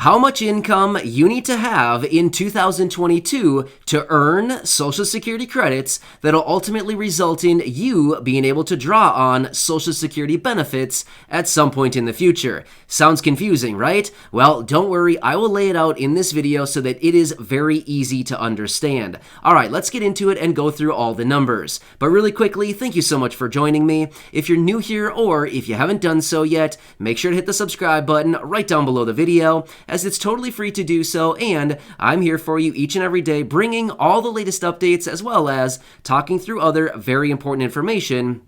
how much income you need to have in 2022 to earn Social Security credits that'll ultimately result in you being able to draw on Social Security benefits at some point in the future. Sounds confusing, right? Well, don't worry, I will lay it out in this video so that it is very easy to understand. All right, let's get into it and go through all the numbers. But really quickly, thank you so much for joining me. If you're new here or if you haven't done so yet, make sure to hit the subscribe button right down below the video, as it's totally free to do so, and I'm here for you each and every day bringing all the latest updates as well as talking through other very important information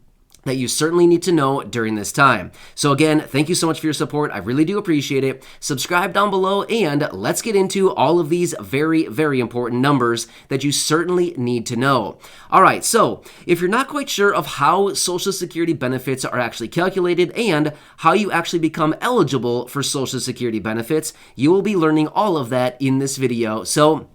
that you certainly need to know during this time. So again, thank you so much for your support. I really do appreciate it. Subscribe down below and let's get into all of these very, very important numbers that you certainly need to know. All right, so if you're not quite sure of how Social Security benefits are actually calculated and how you actually become eligible for Social Security benefits, you will be learning all of that in this video. So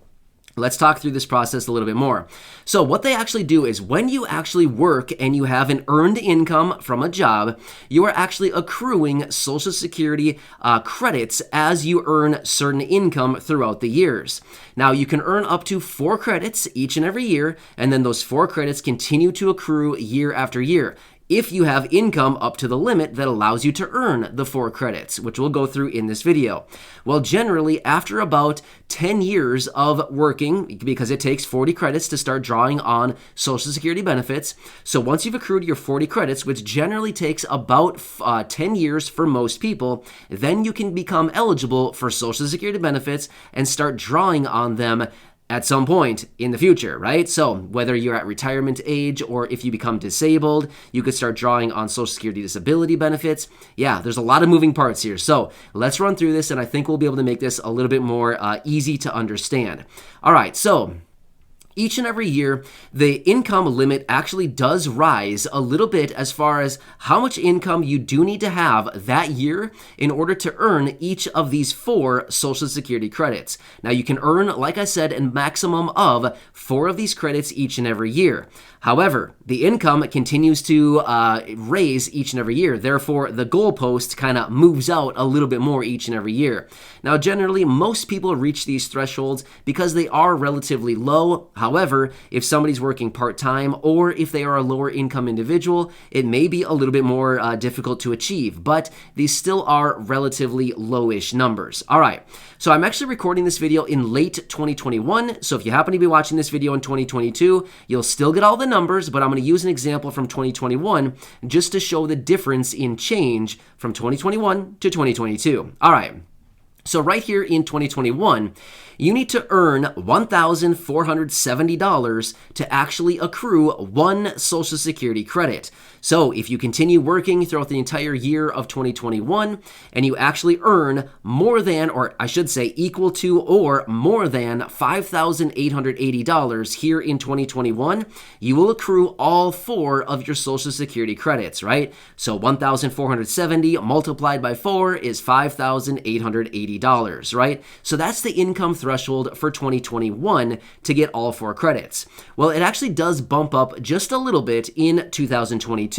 let's talk through this process a little bit more. So what they actually do is when you actually work and you have an earned income from a job, you are actually accruing Social Security credits as you earn certain income throughout the years. Now, you can earn up to 4 credits each and every year, and then those 4 credits continue to accrue year after year, if you have income up to the limit that allows you to earn the 4 credits, which we'll go through in this video. Well, generally, after about 10 years of working, because it takes 40 credits to start drawing on Social Security benefits, so once you've accrued your 40 credits, which generally takes about 10 years for most people, then you can become eligible for Social Security benefits and start drawing on them at some point in the future, right? So whether you're at retirement age or if you become disabled, you could start drawing on Social Security disability benefits. Yeah, there's a lot of moving parts here. So let's run through this, and I think we'll be able to make this a little bit more easy to understand. All right, so each and every year, the income limit actually does rise a little bit as far as how much income you do need to have that year in order to earn each of these 4 Social Security credits. Now, you can earn, like I said, a maximum of 4 of these credits each and every year. However, the income continues to raise each and every year. Therefore, the goalpost kind of moves out a little bit more each and every year. Now, generally, most people reach these thresholds because they are relatively low. However, if somebody's working part-time or if they are a lower income individual, it may be a little bit more difficult to achieve, but these still are relatively lowish numbers. All right, so I'm actually recording this video in late 2021, so if you happen to be watching this video in 2022, you'll still get all the numbers, but I'm going to use an example from 2021 just to show the difference in change from 2021 to 2022. All right. So right here in 2021, you need to earn $1,470 to actually accrue 1 Social Security credit. So if you continue working throughout the entire year of 2021 and you actually earn more than, or I should say equal to or more than $5,880 here in 2021, you will accrue all 4 of your Social Security credits, right? So 1,470 multiplied by 4 is $5,880, right? So that's the income threshold for 2021 to get all 4 credits. Well, it actually does bump up just a little bit in 2022.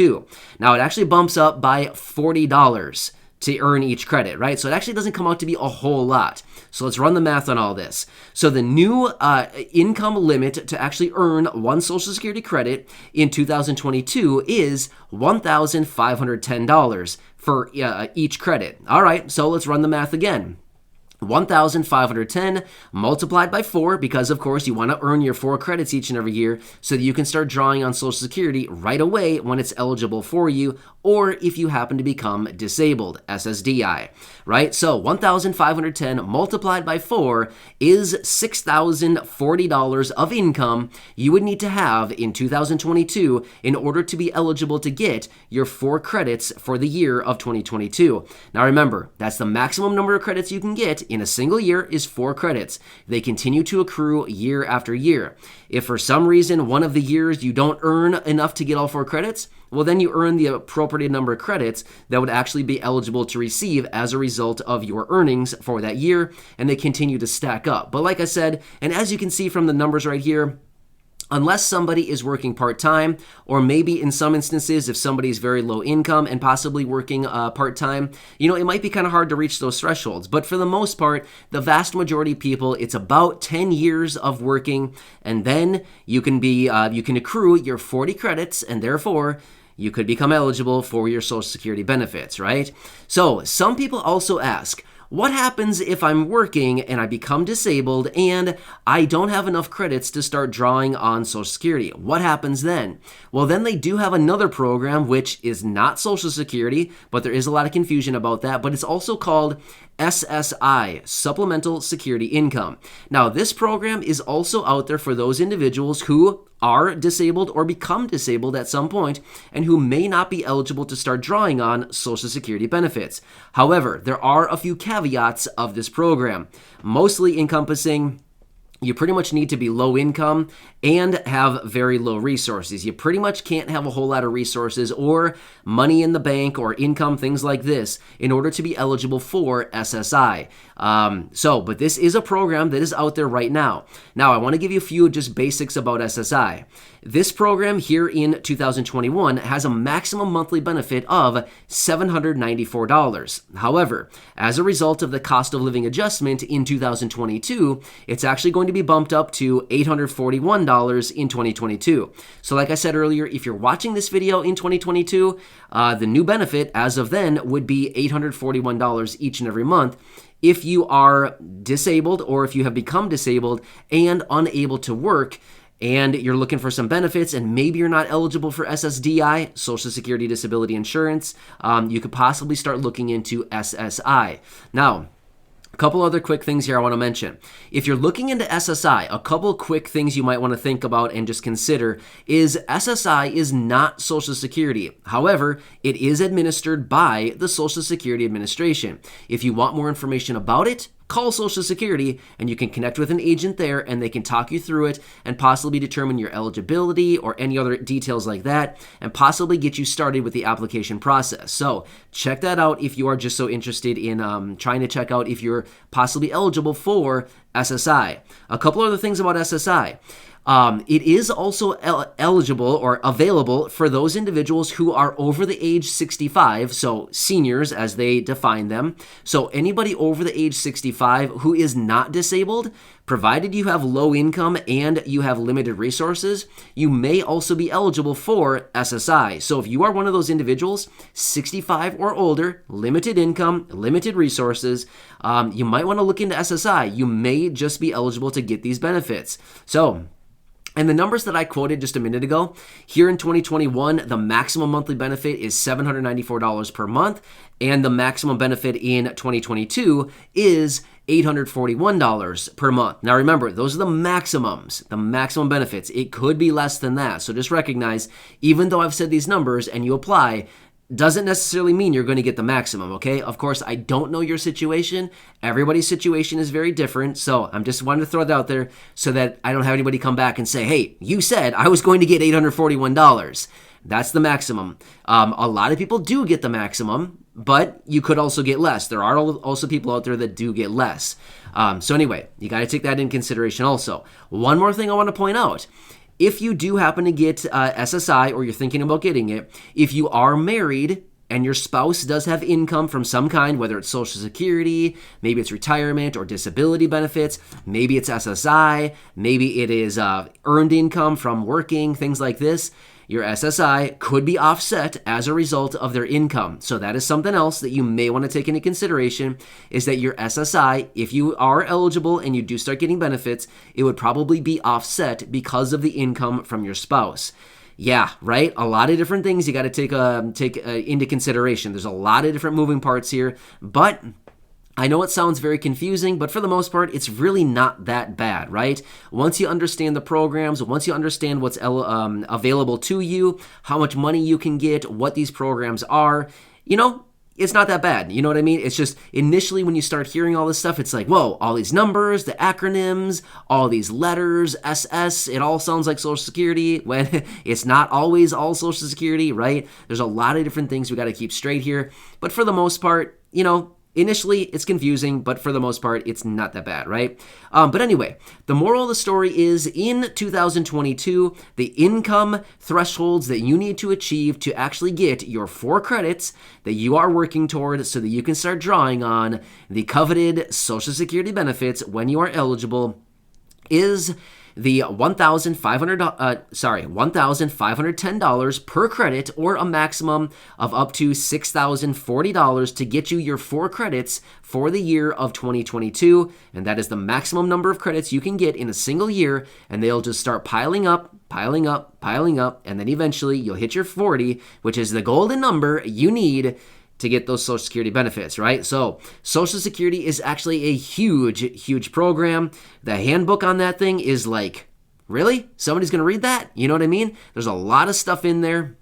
Now, it actually bumps up by $40 to earn each credit, right? So it actually doesn't come out to be a whole lot. So let's run the math on all this. So the new income limit to actually earn 1 Social Security credit in 2022 is $1,510 for each credit. All right, so let's run the math again. 1,510 multiplied by 4, because of course you want to earn your 4 credits each and every year so that you can start drawing on Social Security right away when it's eligible for you, or if you happen to become disabled, SSDI, right? So 1,510 multiplied by 4 is $6,040 of income you would need to have in 2022 in order to be eligible to get your 4 credits for the year of 2022. Now remember, that's the maximum number of credits you can get in a single year is 4 credits. They continue to accrue year after year. If for some reason one of the years you don't earn enough to get all 4 credits, well, then you earn the appropriate number of credits that would actually be eligible to receive as a result of your earnings for that year, and they continue to stack up. But like I said, and as you can see from the numbers right here, unless somebody is working part-time, or maybe in some instances, if somebody's very low income and possibly working part-time, it might be kind of hard to reach those thresholds. But for the most part, the vast majority of people, it's about 10 years of working, and then you can accrue your 40 credits, and therefore you could become eligible for your Social Security benefits, right? So some people also ask, what happens if I'm working and I become disabled and I don't have enough credits to start drawing on Social Security? What happens then? Well, then they do have another program, which is not Social Security, but there is a lot of confusion about that, but it's also called SSI, Supplemental Security Income. Now, this program is also out there for those individuals who are disabled or become disabled at some point and who may not be eligible to start drawing on Social Security benefits. However, there are a few caveats of this program, mostly encompassing you pretty much need to be low income and have very low resources. You pretty much can't have a whole lot of resources or money in the bank or income, things like this, in order to be eligible for SSI. But this is a program that is out there right now. Now, I want to give you a few just basics about SSI. This program here in 2021 has a maximum monthly benefit of $794. However, as a result of the cost of living adjustment in 2022, it's actually going to be bumped up to $841 in 2022. So like I said earlier, if you're watching this video in 2022, the new benefit as of then would be $841 each and every month if you are disabled or if you have become disabled and unable to work, and you're looking for some benefits and maybe you're not eligible for SSDI, Social Security Disability Insurance, you could possibly start looking into SSI. Now, a couple other quick things here I want to mention. If you're looking into SSI, a couple quick things you might want to think about and just consider is SSI is not Social Security. However, it is administered by the Social Security Administration. If you want more information about it, call Social Security and you can connect with an agent there and they can talk you through it and possibly determine your eligibility or any other details like that and possibly get you started with the application process. So check that out if you are just so interested in trying to check out if you're possibly eligible for SSI. A couple other things about SSI. It is also eligible or available for those individuals who are over the age 65, so seniors as they define them. So anybody over the age 65 who is not disabled, provided you have low income and you have limited resources, you may also be eligible for SSI. So if you are one of those individuals, 65 or older, limited income, limited resources, you might want to look into SSI. You may just be eligible to get these benefits. And the numbers that I quoted just a minute ago, here in 2021, the maximum monthly benefit is $794 per month, and the maximum benefit in 2022 is $841 per month. Now remember, those are the maximums, the maximum benefits. It could be less than that. So just recognize, even though I've said these numbers and you apply, doesn't necessarily mean you're going to get the maximum, okay? Of course, I don't know your situation. Everybody's situation is very different, so I'm just wanting to throw that out there so that I don't have anybody come back and say, hey, you said I was going to get $841. That's the maximum. A lot of people do get the maximum, but you could also get less. There are also people out there that do get less. So anyway, you got to take that in consideration also. One more thing I want to point out. If you do happen to get SSI or you're thinking about getting it, if you are married and your spouse does have income from some kind, whether it's Social Security, maybe it's retirement or disability benefits, maybe it's SSI, maybe it is earned income from working, things like this, your SSI could be offset as a result of their income. So that is something else that you may want to take into consideration, is that your SSI, if you are eligible and you do start getting benefits, it would probably be offset because of the income from your spouse. Yeah, right? A lot of different things you got to take into consideration. There's a lot of different moving parts here, but I know it sounds very confusing, but for the most part, it's really not that bad, right? Once you understand the programs, once you understand what's available to you, how much money you can get, what these programs are, it's not that bad. You know what I mean? It's just initially when you start hearing all this stuff, it's like, whoa, all these numbers, the acronyms, all these letters, SS, it all sounds like Social Security when it's not always all Social Security, right? There's a lot of different things we got to keep straight here. But for the most part, Initially, it's confusing, but for the most part, it's not that bad, right? But anyway, the moral of the story is in 2022, the income thresholds that you need to achieve to actually get your 4 credits that you are working toward so that you can start drawing on the coveted Social Security benefits when you are eligible is the $1,510 per credit, or a maximum of up to $6,040 to get you your 4 credits for the year of 2022. And that is the maximum number of credits you can get in a single year, and they'll just start piling up, and then eventually you'll hit your 40, which is the golden number you need to get those Social Security benefits, right? So Social Security is actually a huge program. The handbook on that thing is like, really? Somebody's going to read that? You know what I mean? There's a lot of stuff in there.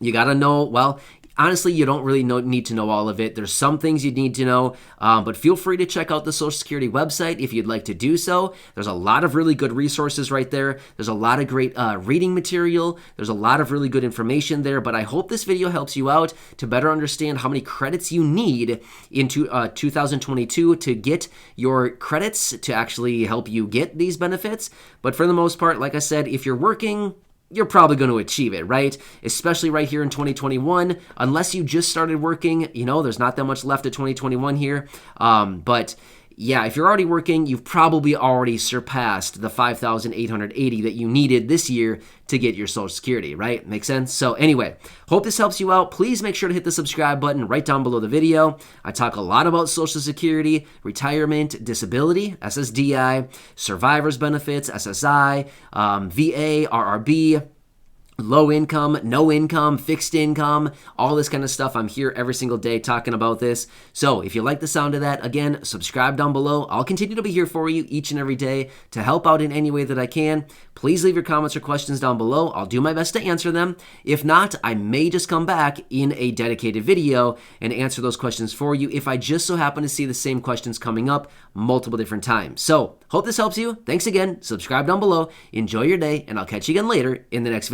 You got to know, well, honestly, you don't really need to know all of it. There's some things you need to know, but feel free to check out the Social Security website if you'd like to do so. There's a lot of really good resources right there. There's a lot of great reading material. There's a lot of really good information there, but I hope this video helps you out to better understand how many credits you need into 2022 to get your credits to actually help you get these benefits. But for the most part, like I said, if you're working, you're probably going to achieve it, right? Especially right here in 2021, unless you just started working, there's not that much left of 2021 here. But yeah, if you're already working, you've probably already surpassed the 5,880 that you needed this year to get your Social Security, right? Makes sense? So anyway, hope this helps you out. Please make sure to hit the subscribe button right down below the video. I talk a lot about Social Security, retirement, disability, SSDI, survivor's benefits, SSI, VA, RRB, low income, no income, fixed income, all this kind of stuff. I'm here every single day talking about this. So if you like the sound of that, again, subscribe down below. I'll continue to be here for you each and every day to help out in any way that I can. Please leave your comments or questions down below. I'll do my best to answer them. If not, I may just come back in a dedicated video and answer those questions for you if I just so happen to see the same questions coming up multiple different times. So hope this helps you. Thanks again. Subscribe down below. Enjoy your day, and I'll catch you again later in the next video.